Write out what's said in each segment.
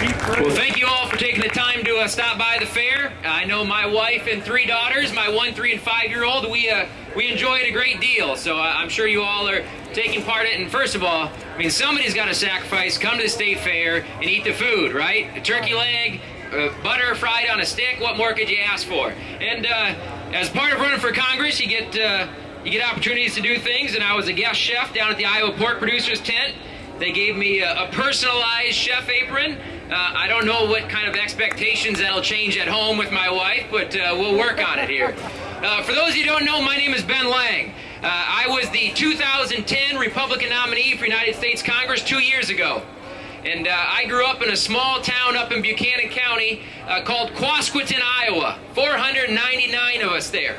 Well, thank you all for taking the time to stop by the fair. I know my wife and 3 daughters, my 1, 3, and 5-year-old, we enjoy it a great deal. So I'm sure you all are taking part in it. And first of all, I mean, somebody's got to sacrifice, come to the state fair and eat the food, right? A turkey leg, butter fried on a stick. What more could you ask for? And as part of running for Congress, you get opportunities to do things. And I was a guest chef down at the Iowa Pork Producers Tent. They gave me a personalized chef apron. I don't know what kind of expectations that'll change at home with my wife, but we'll work on it here. For those of you who don't know, my name is Ben Lange. I was the 2010 Republican nominee for United States Congress 2 years ago. And I grew up in a small town up in Buchanan County called Quasqueton, Iowa. 499 of us there.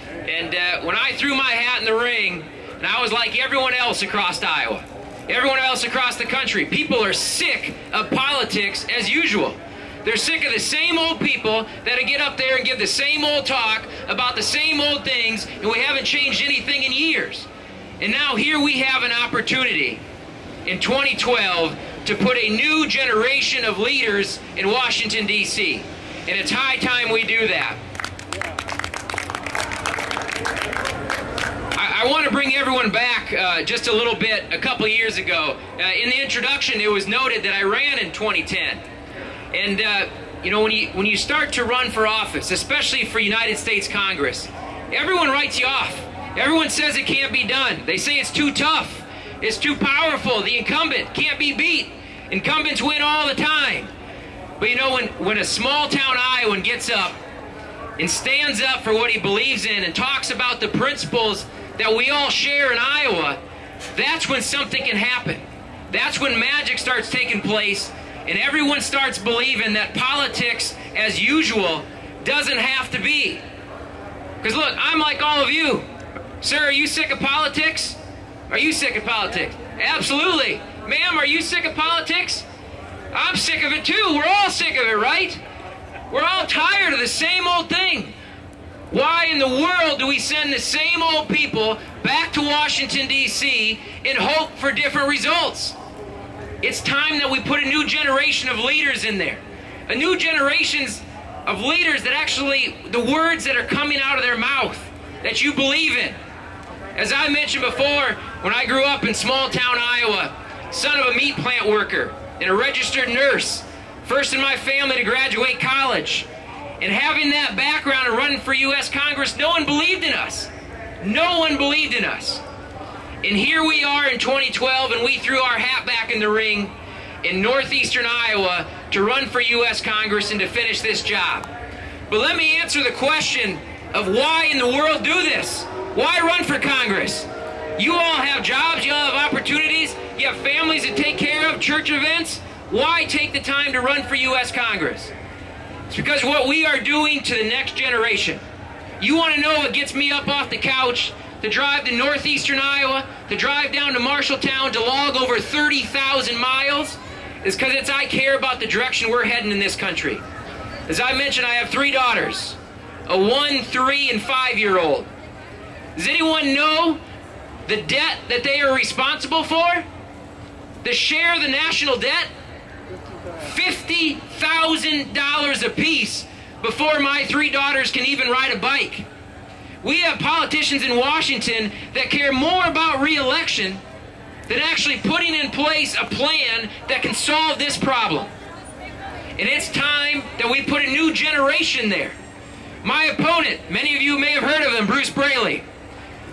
And when I threw my hat in the ring, and I was like everyone else across Iowa, everyone else across the country, people are sick of politics as usual. They're sick of the same old people that get up there and give the same old talk about the same old things, and we haven't changed anything in years. And now here we have an opportunity in 2012 to put a new generation of leaders in Washington, D.C. And it's high time we do that. I want to bring everyone back just a little bit. A couple years ago, in the introduction, it was noted that I ran in 2010. And you know, when you start to run for office, especially for United States Congress, everyone writes you off. Everyone says it can't be done. They say it's too tough. It's too powerful. The incumbent can't be beat. Incumbents win all the time. But you know, when a small town Iowan gets up and stands up for what he believes in and talks about the principles that we all share in Iowa, that's when something can happen. That's when magic starts taking place and everyone starts believing that politics as usual doesn't have to be. Because look, I'm like all of you. Sir, are you sick of politics? Are you sick of politics? Absolutely. Ma'am, are you sick of politics? I'm sick of it too. We're all sick of it, right? We're all tired of the same old thing. Why in the world do we send the same old people back to Washington, D.C. in hope for different results? It's time that we put a new generation of leaders in there. A new generation of leaders that actually, the words that are coming out of their mouth, that you believe in. As I mentioned before, when I grew up in small town Iowa, son of a meat plant worker and a registered nurse, first in my family to graduate college, and having that background and running for U.S. Congress, no one believed in us. No one believed in us. And here we are in 2012, and we threw our hat back in the ring in northeastern Iowa to run for U.S. Congress and to finish this job. But let me answer the question of why in the world do this? Why run for Congress? You all have jobs, you all have opportunities, you have families to take care of, church events. Why take the time to run for U.S. Congress? It's because what we are doing to the next generation. You want to know what gets me up off the couch to drive to northeastern Iowa, to drive down to Marshalltown, to log over 30,000 miles? It's because I care about the direction we're heading in this country. As I mentioned, I have 3 daughters, a 1, 3, and 5-year-old. Does anyone know the debt that they are responsible for? The share of the national debt? $50,000 apiece before my 3 daughters can even ride a bike. We have politicians in Washington that care more about re-election than actually putting in place a plan that can solve this problem. And it's time that we put a new generation there. My opponent, many of you may have heard of him, Bruce Braley.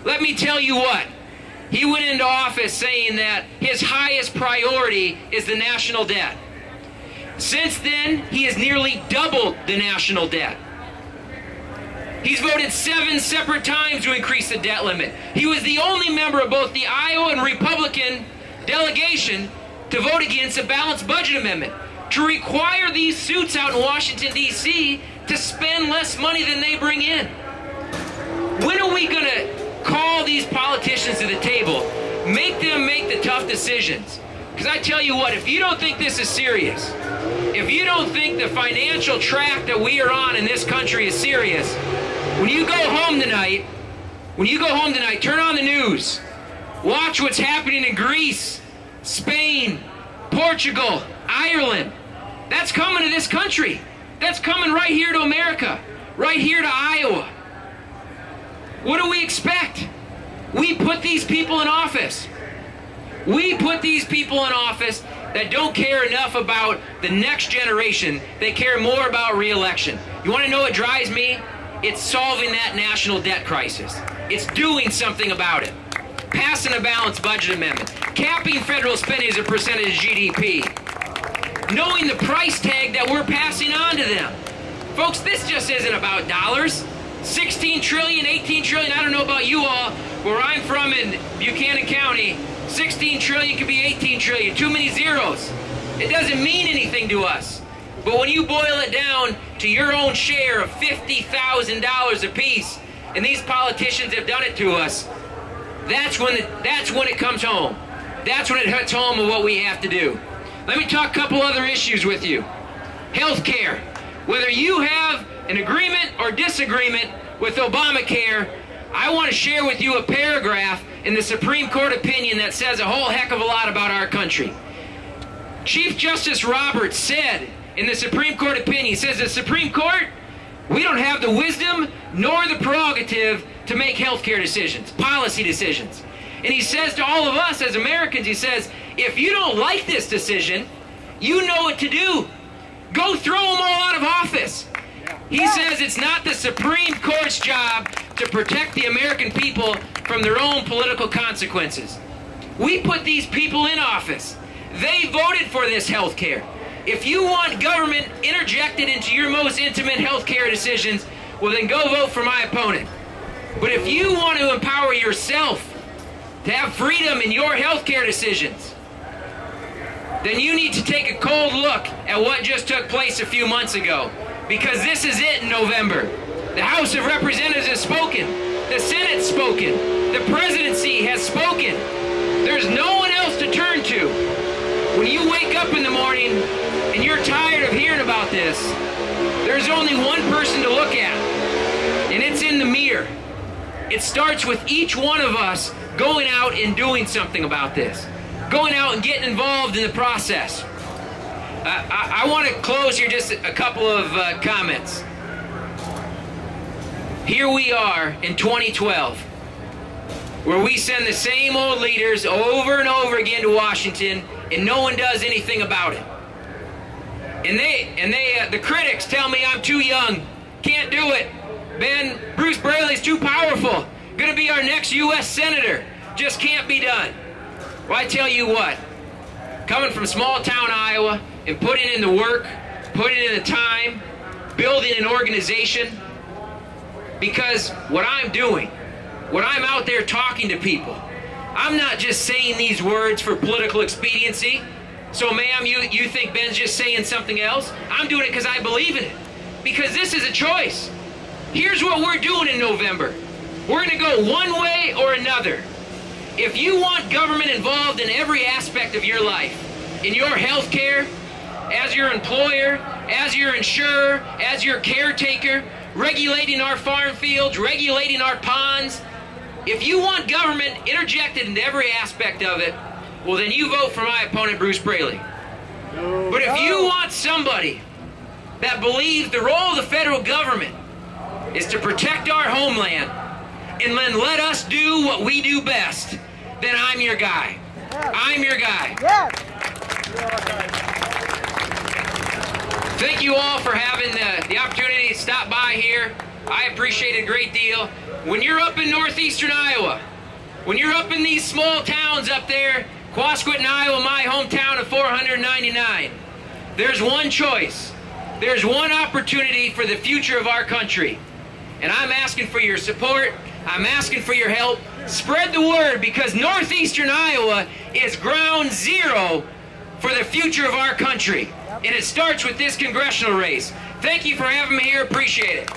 Let me tell you what. He went into office saying that his highest priority is the national debt. Since then, he has nearly doubled the national debt. He's voted 7 separate times to increase the debt limit. He was the only member of both the Iowa and Republican delegation to vote against a balanced budget amendment to require these suits out in Washington, D.C. to spend less money than they bring in. When are we going to call these politicians to the table, make them make the tough decisions? Because I tell you what, if you don't think this is serious, if you don't think the financial track that we are on in this country is serious, when you go home tonight, turn on the news. Watch what's happening in Greece, Spain, Portugal, Ireland. That's coming to this country. That's coming right here to America, right here to Iowa. What do we expect? We put these people in office. We put these people in office that don't care enough about the next generation. They care more about re-election. You want to know what drives me? It's solving that national debt crisis. It's doing something about it. Passing a balanced budget amendment. Capping federal spending as a percentage of GDP. Knowing the price tag that we're passing on to them. Folks, this just isn't about dollars. 16 trillion, 18 trillion, I don't know about you all. Where I'm from in Buchanan County, 16 trillion could be 18 trillion. Too many zeros. It doesn't mean anything to us. But when you boil it down to your own share of $50,000 apiece, and these politicians have done it to us, that's when it comes home. That's when it hits home of what we have to do. Let me talk a couple other issues with you. Healthcare. Whether you have an agreement or disagreement with Obamacare, I want to share with you a paragraph in the Supreme Court opinion that says a whole heck of a lot about our country. Chief Justice Roberts said in the Supreme Court opinion, he says, the Supreme Court, we don't have the wisdom nor the prerogative to make healthcare decisions, policy decisions. And he says to all of us as Americans, he says, if you don't like this decision, you know what to do. Go throw them all out of office. He says it's not the Supreme Court's job to protect the American people from their own political consequences. We put these people in office. They voted for this health care. If you want government interjected into your most intimate health care decisions, well then go vote for my opponent. But if you want to empower yourself to have freedom in your health care decisions, then you need to take a cold look at what just took place a few months ago. Because this is it in November. The House of Representatives has spoken. The Senate's spoken. The presidency has spoken. There's no one else to turn to. When you wake up in the morning and you're tired of hearing about this, there's only one person to look at, and it's in the mirror. It starts with each one of us going out and doing something about this. Going out and getting involved in the process. I want to close here just a couple of comments. Here we are in 2012, where we send the same old leaders over and over again to Washington, and no one does anything about it. And the critics tell me I'm too young, can't do it. Bruce Braley's too powerful, gonna be our next U.S. Senator, just can't be done. Well, I tell you what, coming from small town Iowa and putting in the work, putting in the time, building an organization, because what I'm doing, when I'm out there talking to people, I'm not just saying these words for political expediency. So ma'am, you think Ben's just saying something else? I'm doing it because I believe in it. Because this is a choice. Here's what we're doing in November. We're going to go one way or another. If you want government involved in every aspect of your life, in your health care, as your employer, as your insurer, as your caretaker, regulating our farm fields, regulating our ponds, if you want government interjected into every aspect of it, well then you vote for my opponent, Bruce Braley. But if you want somebody that believes the role of the federal government is to protect our homeland and then let us do what we do best, then I'm your guy. I'm your guy. Thank you all for having the opportunity to stop by here. I appreciate it a great deal. When you're up in northeastern Iowa, when you're up in these small towns up there, Quasqueton, Iowa, my hometown of 499, there's one choice. There's one opportunity for the future of our country. And I'm asking for your support. I'm asking for your help. Spread the word, because northeastern Iowa is ground zero for the future of our country. And it starts with this congressional race. Thank you for having me here. Appreciate it.